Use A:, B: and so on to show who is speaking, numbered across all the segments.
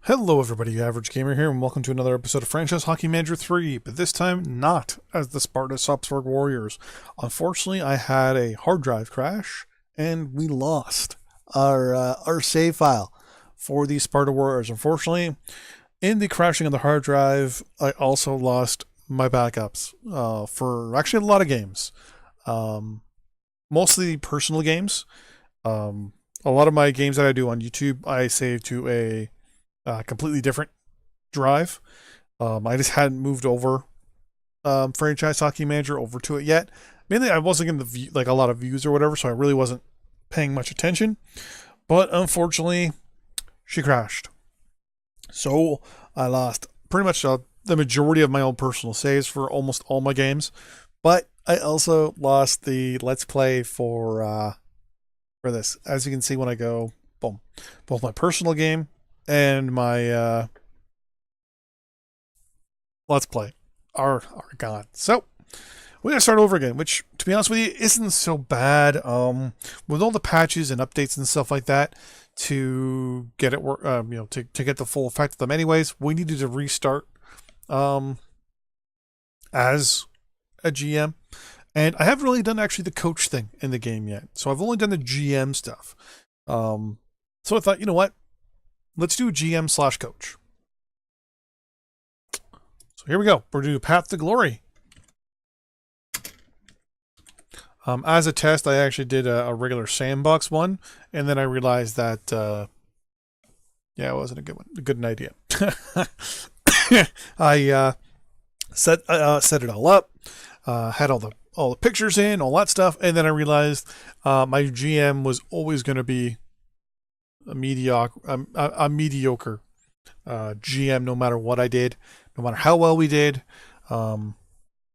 A: Hello everybody, Average Gamer here, and welcome to another episode of Franchise Hockey Manager 3, but this time not as the Sparta Salzburg Warriors. Unfortunately, I had a hard drive crash, and we lost our save file for the Sparta Warriors. Unfortunately, in the crashing of the hard drive, I also lost my backups for actually a lot of games. Mostly personal games. A lot of my games that I do on YouTube, I save to a completely different drive. I just hadn't moved over Franchise Hockey Manager over to it yet. Mainly, I wasn't getting like a lot of views or whatever, so I really wasn't paying much attention. But unfortunately, she crashed. So I lost pretty much the majority of my own personal saves for almost all my games. But I also lost the Let's Play for this. As you can see when I go, boom, both my personal game and my Let's Play are gone. So we're gonna start over again, which, to be honest with you, isn't so bad. With all the patches and updates and stuff like that to get it work, to get the full effect of them. Anyways, we needed to restart as a GM, and I haven't really done actually the coach thing in the game yet. So I've only done the GM stuff. So I thought, you know what? Let's do GM/coach. So here we go. We're going to do Path to Glory. As a test, I actually did a regular sandbox one, and then I realized that, it wasn't a good idea. I set it all up, had all the pictures in, all that stuff, and then I realized my GM was always going to be a mediocre GM, no matter what I did, no matter how well we did. I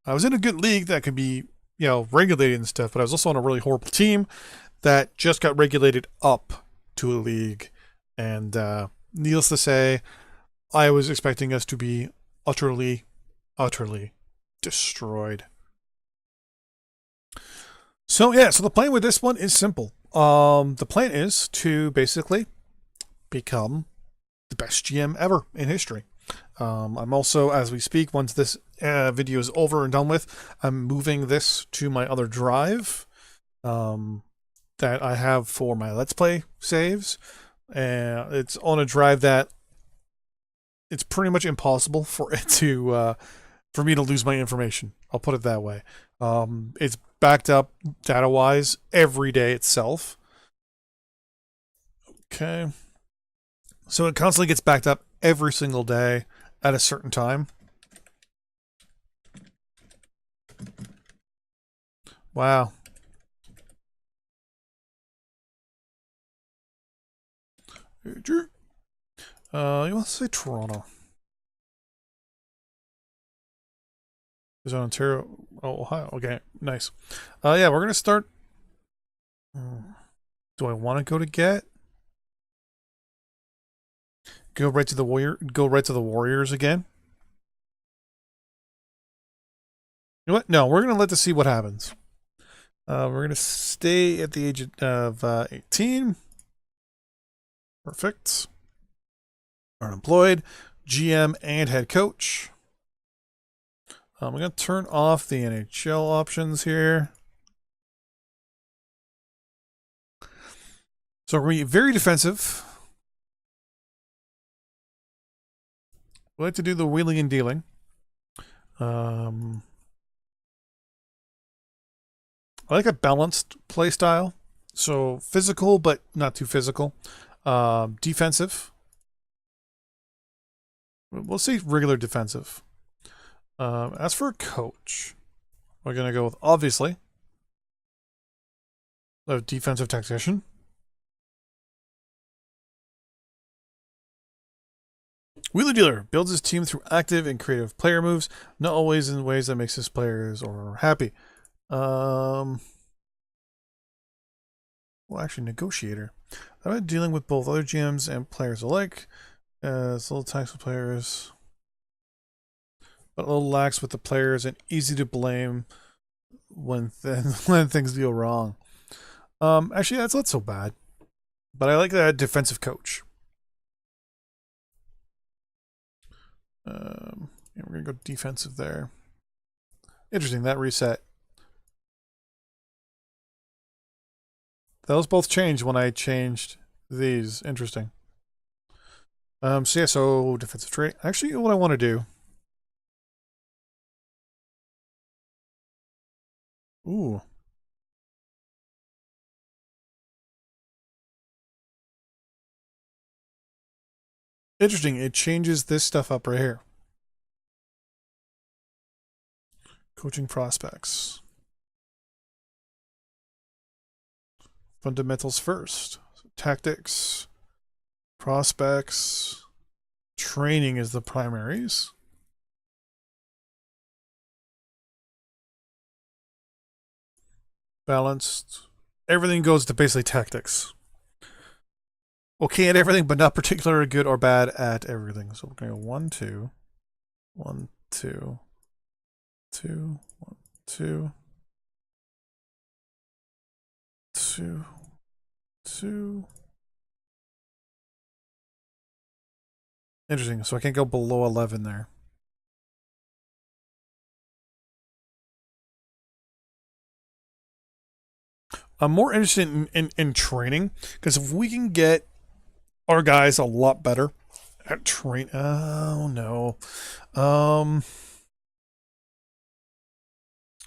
A: was in a good league that could be, regulated and stuff, but I was also on a really horrible team that just got regulated up to a league. And needless to say, I was expecting us to be utterly destroyed. So the plan with this one is simple. The plan is to basically become the best GM ever in history. I'm also, as we speak, once this video is over and done with, I'm moving this to my other drive that I have for my Let's Play saves. It's on a drive that it's pretty much impossible for it to for me to lose my information. I'll put it that way. It's backed up data-wise every day itself. Okay. So it constantly gets backed up every single day at a certain time. Wow. You want to say Toronto? Is it Ontario? Oh, Ohio. Okay, nice. We're gonna start. Do I want to go to get? Go right to the Warriors again. You know what? No, we're gonna let this see what happens. We're gonna stay at the age of 18. Perfect. Unemployed, GM and head coach. I'm going to turn off the NHL options here. So we're going to be very defensive. We like to do the wheeling and dealing. I like a balanced play style. So physical, but not too physical. Defensive. We'll say regular defensive. As for a coach, we're going to go with, obviously, a defensive tactician. Wheeler Dealer builds his team through active and creative player moves, not always in ways that makes his players or happy. Well, actually, negotiator. I'm dealing with both other GMs and players alike. It's a little tax with players, but a little lax with the players and easy to blame when things go wrong. Actually, that's not so bad. But I like that defensive coach. Yeah, we're going to go defensive there. Interesting, that reset. Those both changed when I changed these. Interesting. So yeah, so defensive trait. Actually, what I want to do. Ooh. Interesting, it changes this stuff up right here. Coaching prospects. Fundamentals first. So tactics, prospects, training is the primaries. Balanced. Everything goes to basically tactics. Okay at everything, but not particularly good or bad at everything. So we're going to go 1, 2, 1, 2, 2, 1, 2, 2, 2. Interesting. So I can't go below 11 there. I'm more interested in training, because if we can get our guys a lot better at train. Oh no.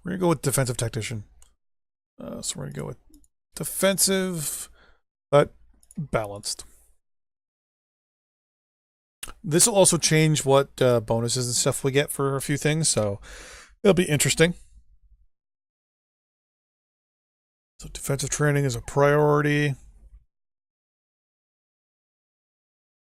A: We're gonna go with defensive tactician. So we're gonna go with defensive, but balanced. This will also change what bonuses and stuff we get for a few things, so it'll be interesting. So defensive training is a priority.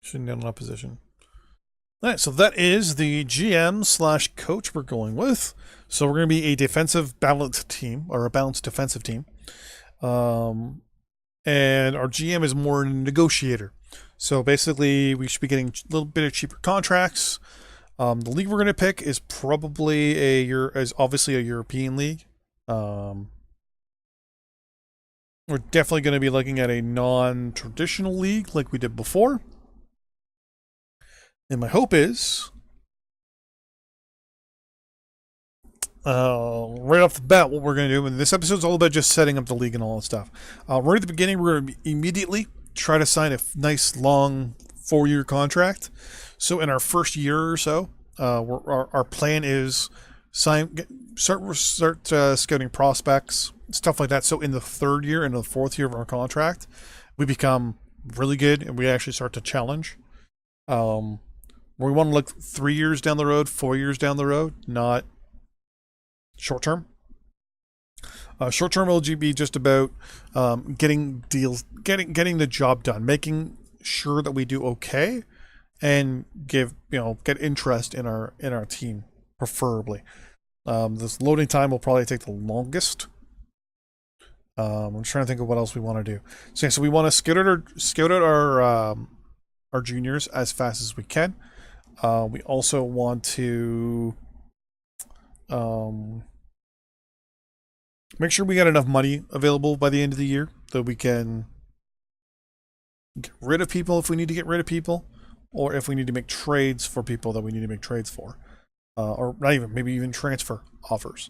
A: Shouldn't get an opposition. All right, so that is the GM slash coach we're going with. So we're going to be a defensive balanced team, or a balanced defensive team. And our GM is more a negotiator. So basically, we should be getting a little bit of cheaper contracts. The league we're going to pick is probably is obviously a European league. We're definitely going to be looking at a non-traditional league like we did before. And my hope is, right off the bat, what we're going to do, and this episode is all about just setting up the league and all that stuff. Right at the beginning, we're going to immediately try to sign a nice, long 4-year contract. So in our first year or so, our plan is start scouting prospects, stuff like that. So in the 3rd year and the 4th year of our contract, we become really good and we actually start to challenge. We want to look 3 years down the road, 4 years down the road, not short term. Short term will be just about getting deals, getting the job done, making sure that we do okay, and get interest in our team, preferably. This loading time will probably take the longest. I'm trying to think of what else we want to do. So we want to scout out our juniors as fast as we can. We also want to make sure we got enough money available by the end of the year that we can get rid of people if we need to get rid of people, or if we need to make trades for people that we need to make trades for, or not even, maybe even transfer offers.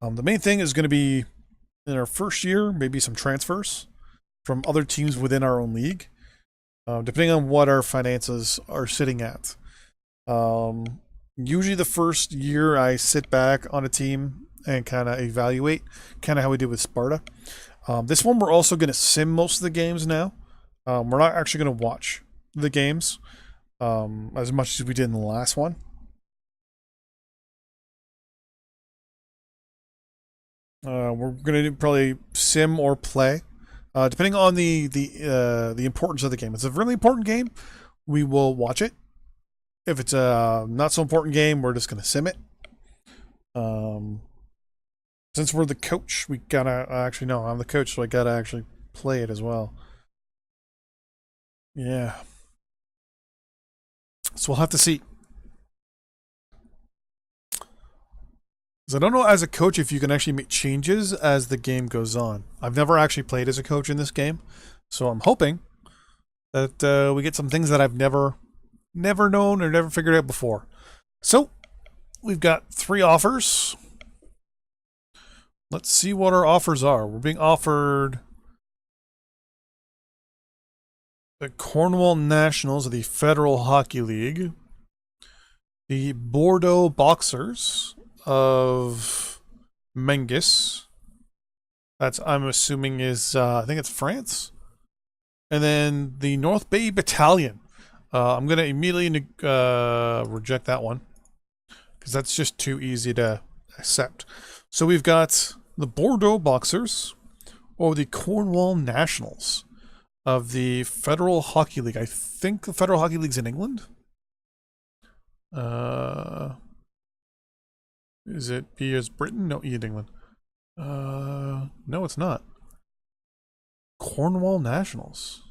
A: The main thing is going to be in our first year, maybe some transfers from other teams within our own league, depending on what our finances are sitting at. Usually the first year I sit back on a team and kind of evaluate, kind of how we did with Sparta. This one we're also going to sim most of the games now. We're not actually going to watch the games as much as we did in the last one. We're going to probably sim or play, depending on the importance of the game. If it's a really important game, we will watch it. If it's a not so important game, we're just going to sim it. Since we're the coach, we gotta actually no, I'm the coach, so I gotta actually play it as well. Yeah. So we'll have to see. Because I don't know as a coach if you can actually make changes as the game goes on. I've never actually played as a coach in this game, so I'm hoping that we get some things that I've never known or never figured out before. So we've got 3 offers. Let's see what our offers are. We're being offered the Cornwall Nationals of the Federal Hockey League, the Bordeaux Boxers of Mengus. That's, I'm assuming, is I think it's France, and then the North Bay Battalion. I'm gonna immediately reject that one because that's just too easy to accept. So we've got the Bordeaux Boxers or the Cornwall Nationals of the Federal Hockey League. I think the Federal Hockey League's in England. Is it B as Britain? No, E in England. No, it's not. Cornwall Nationals.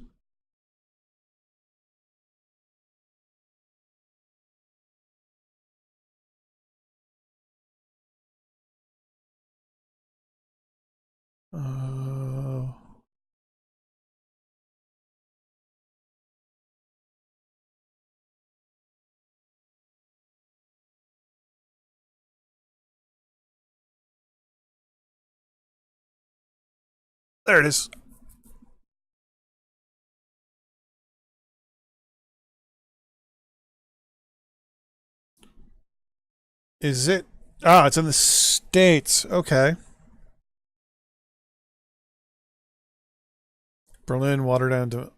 A: There it is. Is it? Ah, it's in the States. Okay. Berlin, watered down to.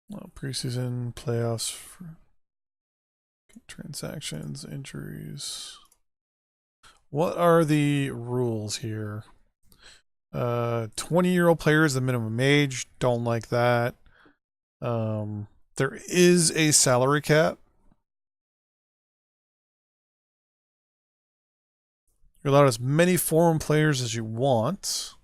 A: Well, preseason playoffs, for transactions, injuries. What are the rules here? 20-year-old players, the minimum age. Don't like that. There is a salary cap. You're allowed as many foreign players as you want.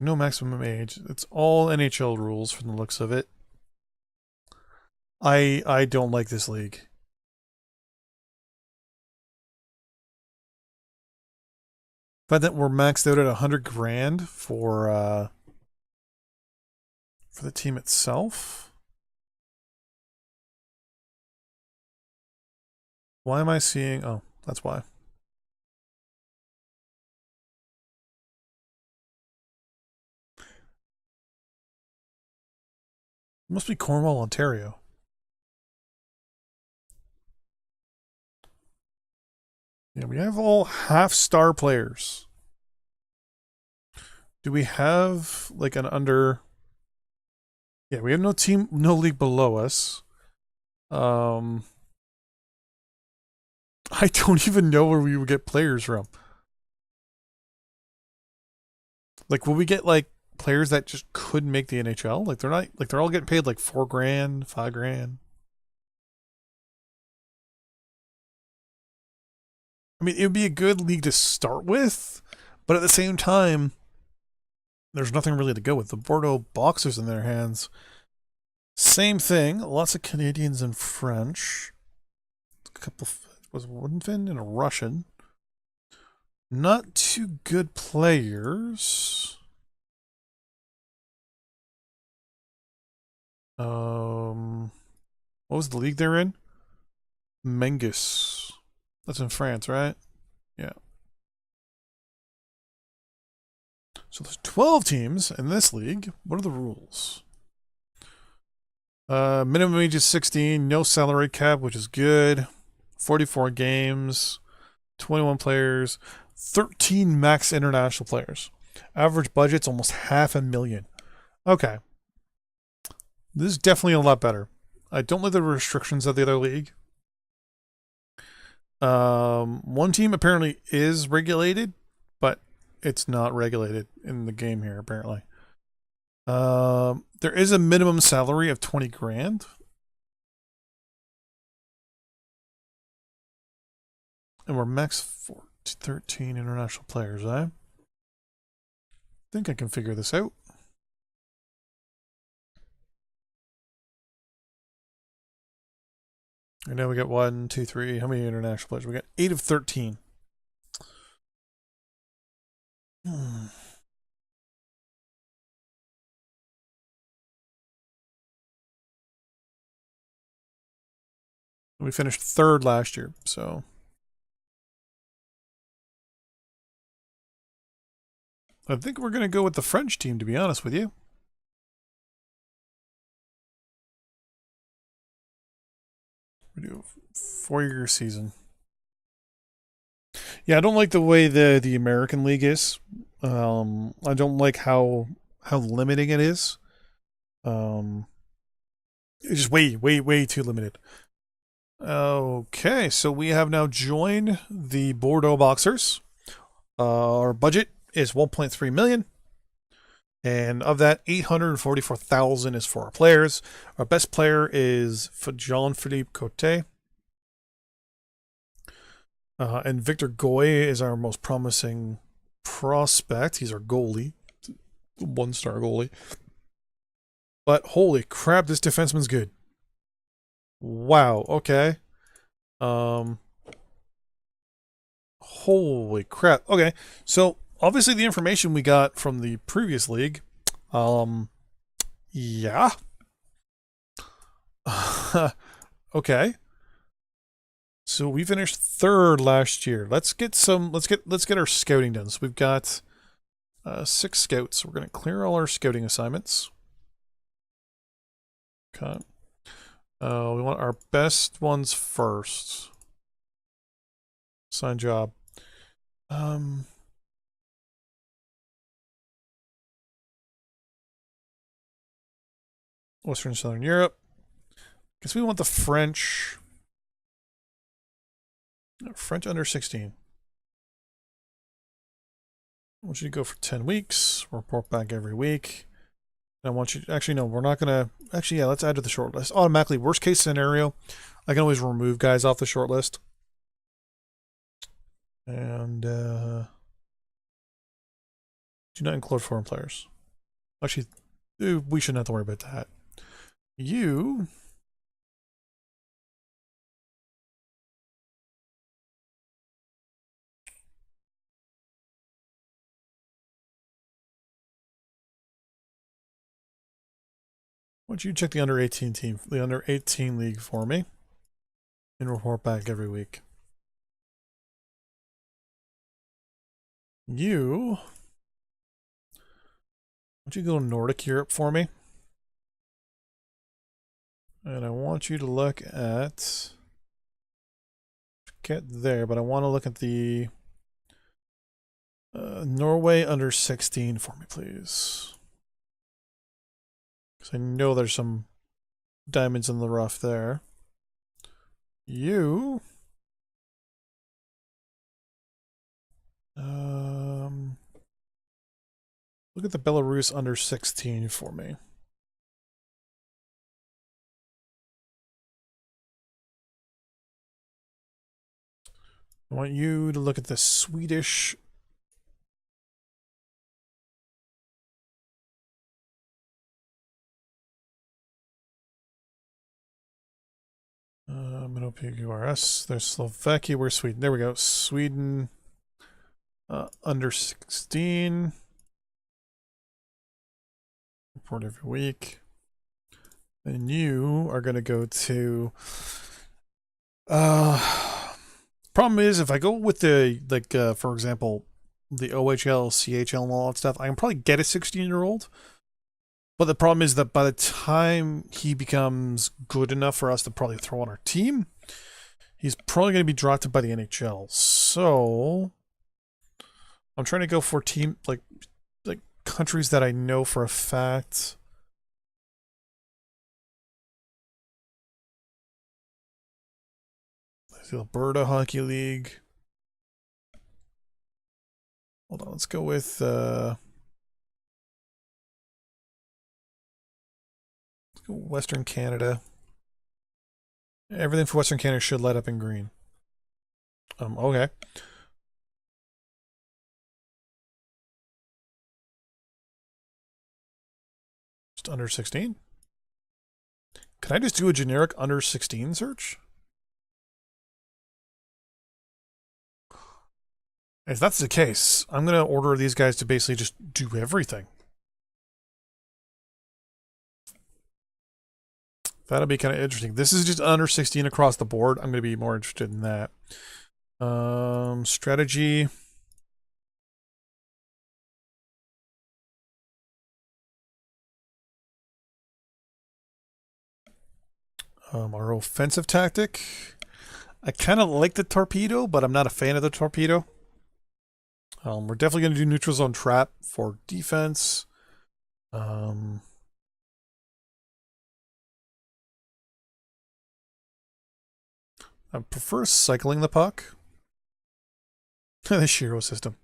A: No maximum age. It's all NHL rules from the looks of it. I don't like this league. But that we're maxed out at 100 grand for the team itself. Why am I seeing? Oh, that's why. It must be Cornwall, Ontario. Yeah, we have all half-star players. Do we have like an under? Yeah, we have no team, no league below us. I don't even know where we would get players from. Like, will we get like players that just couldn't make the NHL? Like they're not like they're all getting paid like 4 grand, 5 grand. I mean, it would be a good league to start with, but at the same time, there's nothing really to go with. The Bordeaux Boxers in their hands. Same thing. Lots of Canadians and French. A couple was one Finn and a Russian. Not too good players. What was the league they're in? Mengus. That's in France, right? Yeah. So there's 12 teams in this league. What are the rules? Minimum age is 16. No salary cap, which is good. 44 games. 21 players. 13 max international players. Average budget's almost $500,000. Okay. This is definitely a lot better. I don't like the restrictions of the other league. One team apparently is regulated, but it's not regulated in the game here, apparently. There is a minimum salary of 20 grand. And we're max 13 international players, I think I can figure this out. And now we got 1, 2, 3. How many international players? We got 8 of 13. We finished third last year, so I think we're going to go with the French team, to be honest with you. We do a 4-year season. Yeah, I don't like the way the American League is. I don't like how limiting it is. It's just way too limited. Okay, so we have now joined the Bordeaux Boxers. Our budget is 1.3 million. And of that, 844,000 is for our players. Our best player is Jean-Philippe Cote. And Victor Goy is our most promising prospect. He's our goalie. 1-star goalie. But holy crap, this defenseman's good. Wow, okay. Holy crap. Okay, so obviously the information we got from the previous league, yeah. Okay. So we finished third last year. Let's get our scouting done. So we've got 6 scouts. We're gonna clear all our scouting assignments. Okay. We want our best ones first. Sign job. Western and Southern Europe. Guess we want the French. French under 16. I want you to go for 10 weeks. Report back every week. And I want you to, actually, no, we're not going to, actually, yeah, let's add to the short list. Automatically, worst case scenario, I can always remove guys off the short list. And, do not include foreign players. Actually, we shouldn't have to worry about that. You... Why don't you check the under 18 team, the under 18 league for me, and report back every week. You, why don't you go Nordic Europe for me? And I want you to look at, get there, but I want to look at the Norway under 16 for me, please. Because I know there's some diamonds in the rough there. You... look at the Belarus under 16 for me. I want you to look at the Swedish. MNOPQRS. There's Slovakia. Where's Sweden? There we go. Sweden under 16. Report every week. And you are going to go to... problem is, if I go with the, like, for example, the OHL, CHL, and all that stuff, I can probably get a 16-year-old. But the problem is that by the time he becomes good enough for us to probably throw on our team, he's probably going to be drafted by the NHL. So I'm trying to go for team like countries that I know for a fact. The Alberta Hockey League. Hold on, let's go with Western Canada. Everything for Western Canada should light up in green. Okay. Just under 16? Can I just do a generic under 16 search? If that's the case, I'm going to order these guys to basically just do everything. That'll be kind of interesting. This is just under 16 across the board. I'm going to be more interested in that. Strategy. Our offensive tactic. I kind of like the torpedo, but I'm not a fan of the torpedo. We're definitely going to do neutral zone trap for defense. I prefer cycling the puck. The Shiro system.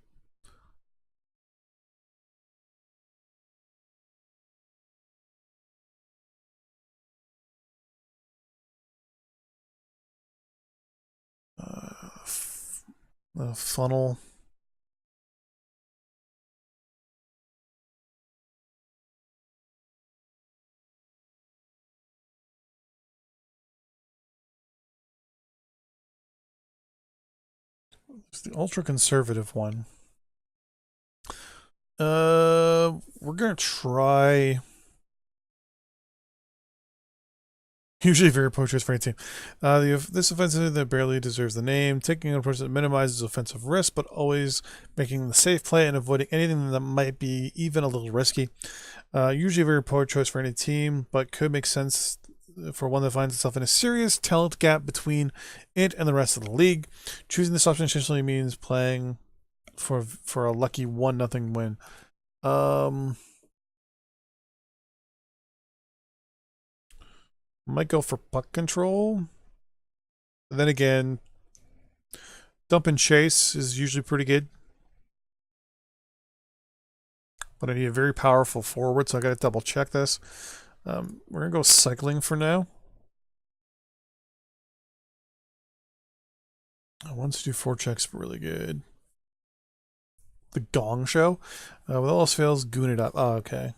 A: Funnel. It's the ultra conservative one. We're gonna try. Usually very poor choice for any team. This offensive that barely deserves the name, taking an approach that minimizes offensive risk, but always making the safe play and avoiding anything that might be even a little risky. Usually a very poor choice for any team, but could make sense for one that finds itself in a serious talent gap between it and the rest of the league. Choosing this option essentially means playing for a lucky 1-0 win. Might go for puck control. And then again, dump and chase is usually pretty good. But I need a very powerful forward, so I gotta double check this. We're gonna go cycling for now. Once do 4 checks really good. The Gong Show. With all else fails, goon it up. Oh, okay.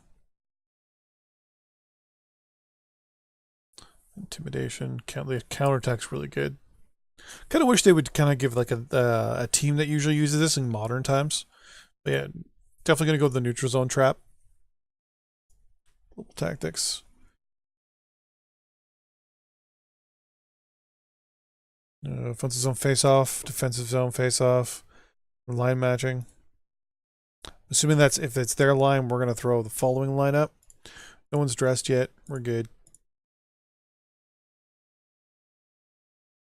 A: Intimidation. The counterattack's really good. Kind of wish they would kind of give like a team that usually uses this in modern times. But yeah, definitely gonna go with the neutral zone trap. Global tactics. Offensive zone face-off, defensive zone face-off, line matching. Assuming that's if it's their line, we're gonna throw the following line up. No one's dressed yet. We're good.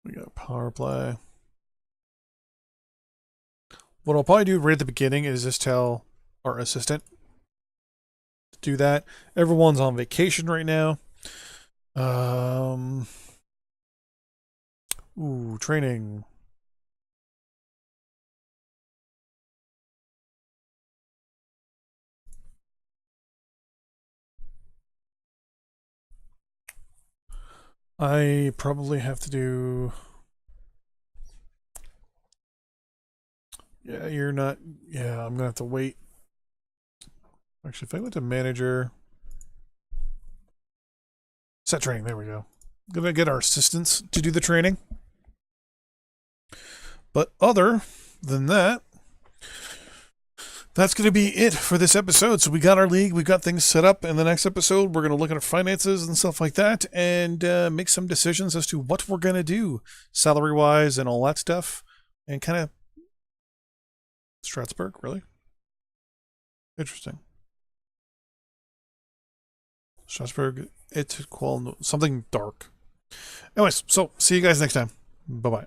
A: We got a power play. What I'll probably do right at the beginning is just tell our assistant to do that. Everyone's on vacation right now. Training. I probably have to do. Yeah, you're not. Yeah, I'm gonna have to wait. Actually, if I go to manager, set training. There we go. Gonna get our assistants to do the training. But other than that, that's going to be it for this episode. So we got our league, we got things set up. In the next episode, we're going to look at our finances and stuff like that and make some decisions as to what we're going to do salary-wise and all that stuff. And kind of Strasbourg, really? Interesting. Strasbourg, it's something dark. Anyways, so see you guys next time. Bye-bye.